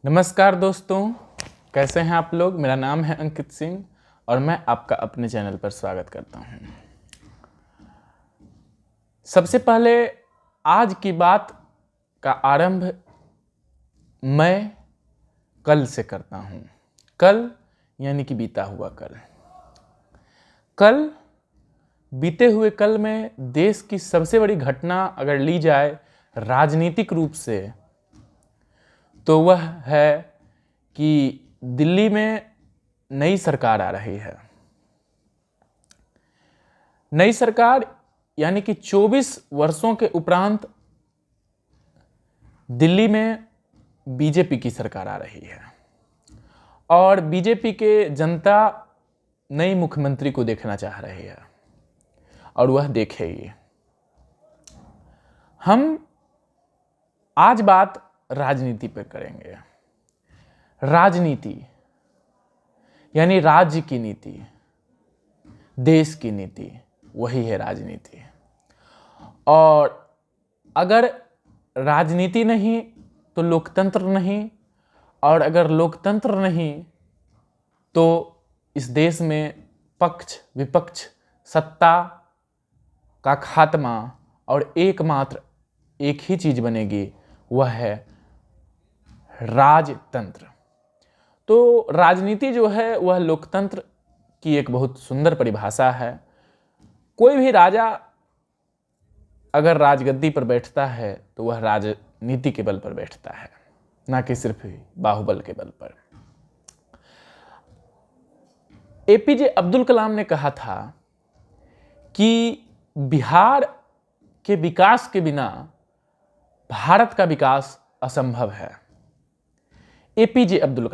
नमस्कार दोस्तों, कैसे हैं आप लोग। मेरा नाम है अंकित सिंह और मैं आपका अपने चैनल पर स्वागत करता हूं। सबसे पहले आज की बात का आरंभ मैं कल से करता हूं। कल यानी कि बीता हुआ कल बीते हुए कल में देश की सबसे बड़ी घटना अगर ली जाए राजनीतिक रूप से तो वह है कि दिल्ली में नई सरकार आ रही है। नई सरकार यानी कि 24 वर्षों के उपरांत दिल्ली में बीजेपी की सरकार आ रही है और बीजेपी के जनता नई मुख्यमंत्री को देखना चाह रही है और वह देखेगी। हम आज बात राजनीति पर करेंगे। राजनीति यानी राज्य की नीति, देश की नीति, वही है राजनीति। और अगर राजनीति नहीं तो लोकतंत्र नहीं, और अगर लोकतंत्र नहीं तो इस देश में पक्ष विपक्ष सत्ता का खात्मा और एकमात्र एक ही चीज बनेगी, वह है राजतंत्र। तो राजनीति जो है वह लोकतंत्र की एक बहुत सुंदर परिभाषा है। कोई भी राजा अगर राजगद्दी पर बैठता है तो वह राजनीति के बल पर बैठता है, ना कि सिर्फ बाहुबल के बल पर। एपीजे अब्दुल कलाम ने कहा था कि बिहार के विकास के बिना भारत का विकास असंभव है। एपीजे अब्दुल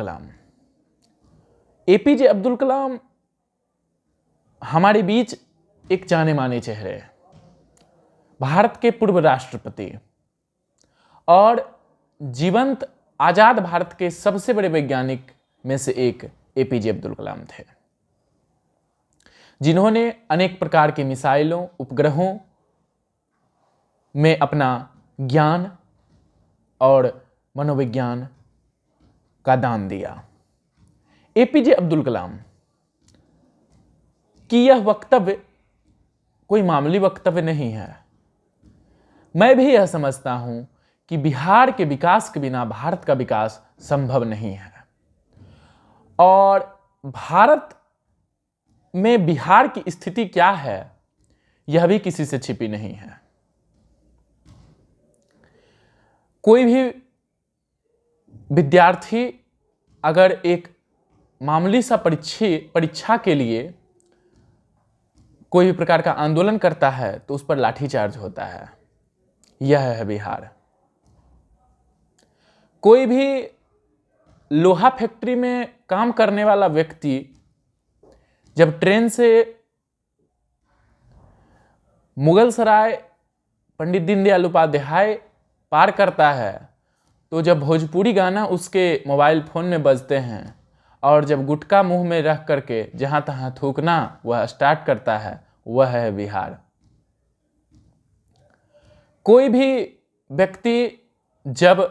कलाम हमारे बीच एक जाने माने चेहरे हैं, भारत के पूर्व राष्ट्रपति और जीवंत आजाद भारत के सबसे बड़े वैज्ञानिक में से एक एपीजे अब्दुल कलाम थे, जिन्होंने अनेक प्रकार के मिसाइलों उपग्रहों में अपना ज्ञान और मनोविज्ञान का दान दिया। एपीजे अब्दुल कलाम की यह वक्तव्य कोई मामूली वक्तव्य नहीं है। मैं भी यह समझता हूं कि बिहार के विकास के बिना भारत का विकास संभव नहीं है और भारत में बिहार की स्थिति क्या है यह भी किसी से छिपी नहीं है। कोई भी विद्यार्थी अगर एक मामूली सा परीक्षा के लिए कोई भी प्रकार का आंदोलन करता है तो उस पर लाठीचार्ज होता है। यह है बिहार। कोई भी लोहा फैक्ट्री में काम करने वाला व्यक्ति जब ट्रेन से मुगल सराय पंडित दीनदयाल उपाध्याय पार करता है तो जब भोजपुरी गाना उसके मोबाइल फोन में बजते हैं और जब गुटखा मुंह में रख करके जहां तहां थूकना वह स्टार्ट करता है, वह है बिहार। कोई भी व्यक्ति जब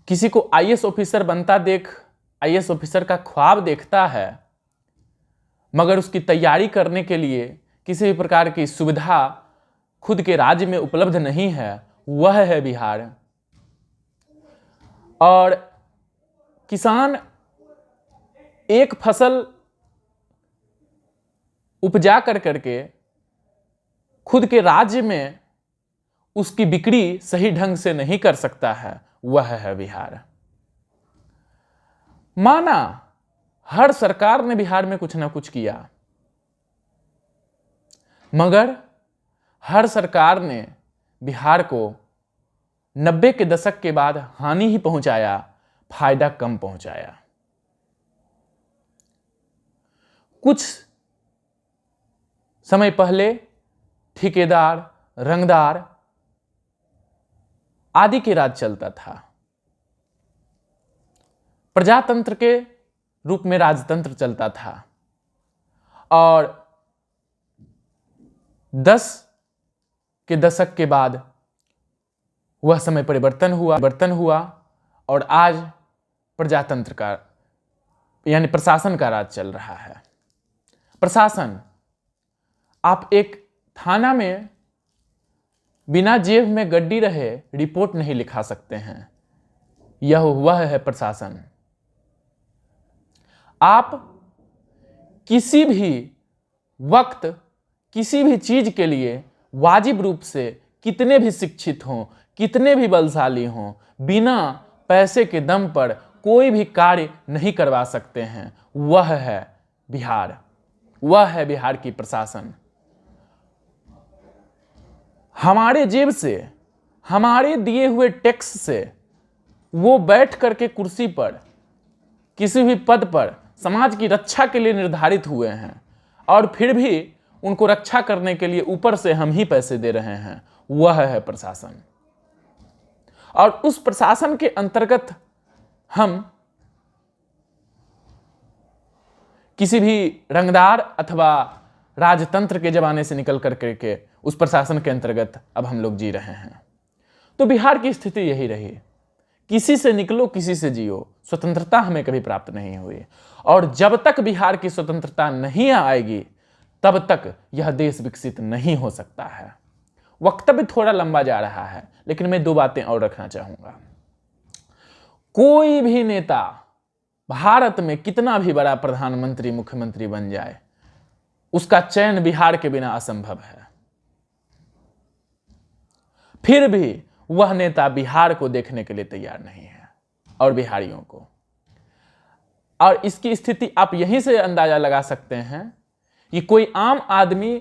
किसी को आईएएस ऑफिसर बनता देख आईएएस ऑफिसर का ख्वाब देखता है मगर उसकी तैयारी करने के लिए किसी भी प्रकार की सुविधा खुद के राज्य में उपलब्ध नहीं है, वह है बिहार। और किसान एक फसल उपजा कर करके खुद के राज्य में उसकी बिक्री सही ढंग से नहीं कर सकता है, वह है बिहार। माना हर सरकार ने बिहार में कुछ ना कुछ किया मगर हर सरकार ने बिहार को 90 के दशक के बाद हानि ही पहुंचाया, फायदा कम पहुंचाया। कुछ समय पहले ठेकेदार, रंगदार आदि के राज चलता था। प्रजातंत्र के रूप में राजतंत्र चलता था और 10 के दशक के बाद वह समय परिवर्तन हुआ और आज प्रजातंत्र का यानी प्रशासन का राज चल रहा है। प्रशासन, आप एक थाना में बिना जेब में गड्डी रहे रिपोर्ट नहीं लिखा सकते हैं। यह वह है प्रशासन। आप किसी भी वक्त किसी भी चीज के लिए वाजिब रूप से कितने भी शिक्षित हों, कितने भी बलशाली हों, बिना पैसे के दम पर कोई भी कार्य नहीं करवा सकते हैं। वह है बिहार, वह है बिहार की प्रशासन। हमारे जेब से, हमारे दिए हुए टैक्स से वो बैठ करके कुर्सी पर किसी भी पद पर समाज की रक्षा के लिए निर्धारित हुए हैं, और फिर भी उनको रक्षा करने के लिए ऊपर से हम ही पैसे दे रहे हैं। वह है प्रशासन। और उस प्रशासन के अंतर्गत हम किसी भी रंगदार अथवा राजतंत्र के जमाने से निकल करके उस प्रशासन के अंतर्गत अब हम लोग जी रहे हैं। तो बिहार की स्थिति यही रही, किसी से निकलो किसी से जियो। स्वतंत्रता हमें कभी प्राप्त नहीं हुई, और जब तक बिहार की स्वतंत्रता नहीं आएगी तब तक यह देश विकसित नहीं हो सकता है। वक्तव्य थोड़ा लंबा जा रहा है, लेकिन मैं 2 बातें और रखना चाहूंगा। कोई भी नेता भारत में कितना भी बड़ा प्रधानमंत्री मुख्यमंत्री बन जाए, उसका चयन बिहार के बिना असंभव है। फिर भी वह नेता बिहार को देखने के लिए तैयार नहीं है, और बिहारियों को। और इसकी स्थिति आप यहीं से अंदाजा लगा सकते हैं कि कोई आम आदमी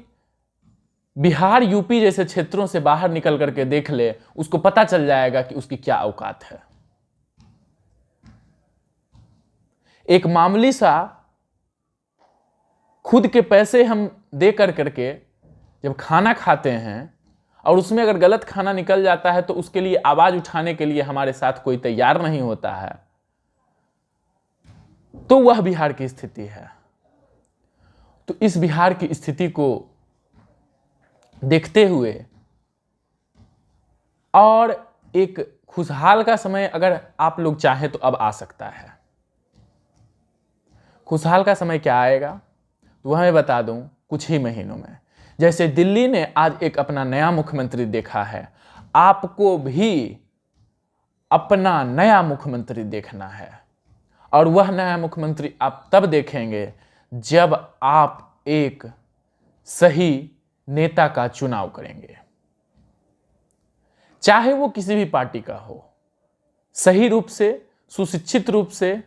बिहार यूपी जैसे क्षेत्रों से बाहर निकल करके देख ले, उसको पता चल जाएगा कि उसकी क्या औकात है। एक मामूली सा खुद के पैसे हम दे करके जब खाना खाते हैं और उसमें अगर गलत खाना निकल जाता है तो उसके लिए आवाज उठाने के लिए हमारे साथ कोई तैयार नहीं होता है, तो वह बिहार की स्थिति है। तो इस बिहार की स्थिति को देखते हुए और एक खुशहाल का समय अगर आप लोग चाहें तो अब आ सकता है। खुशहाल का समय क्या आएगा तो वह मैं बता दूं, कुछ ही महीनों में। जैसे दिल्ली ने आज एक अपना नया मुख्यमंत्री देखा है, आपको भी अपना नया मुख्यमंत्री देखना है। और वह नया मुख्यमंत्री आप तब देखेंगे जब आप एक सही नेता का चुनाव करेंगे, चाहे वो किसी भी पार्टी का हो। सही रूप से, सुशिक्षित रूप से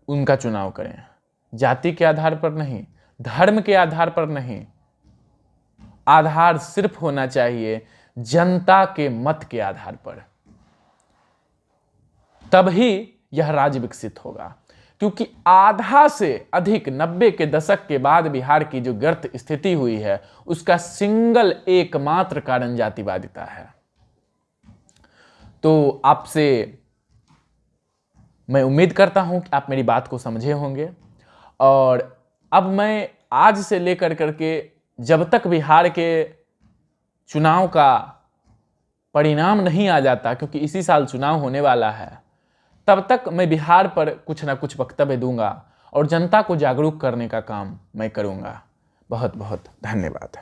उनका चुनाव करें, जाति के आधार पर नहीं, धर्म के आधार पर नहीं। आधार सिर्फ होना चाहिए जनता के मत के आधार पर, तभी यह राज्य विकसित होगा। क्योंकि आधा से अधिक 90 के दशक के बाद बिहार की जो गर्त स्थिति हुई है, उसका सिंगल एकमात्र कारण जातिवादिता है। तो आपसे मैं उम्मीद करता हूं कि आप मेरी बात को समझे होंगे। और अब मैं आज से लेकर करके जब तक बिहार के चुनाव का परिणाम नहीं आ जाता, क्योंकि इसी साल चुनाव होने वाला है, तब तक मैं बिहार पर कुछ ना कुछ वक्तव्य दूंगा और जनता को जागरूक करने का काम मैं करूंगा। बहुत बहुत धन्यवाद।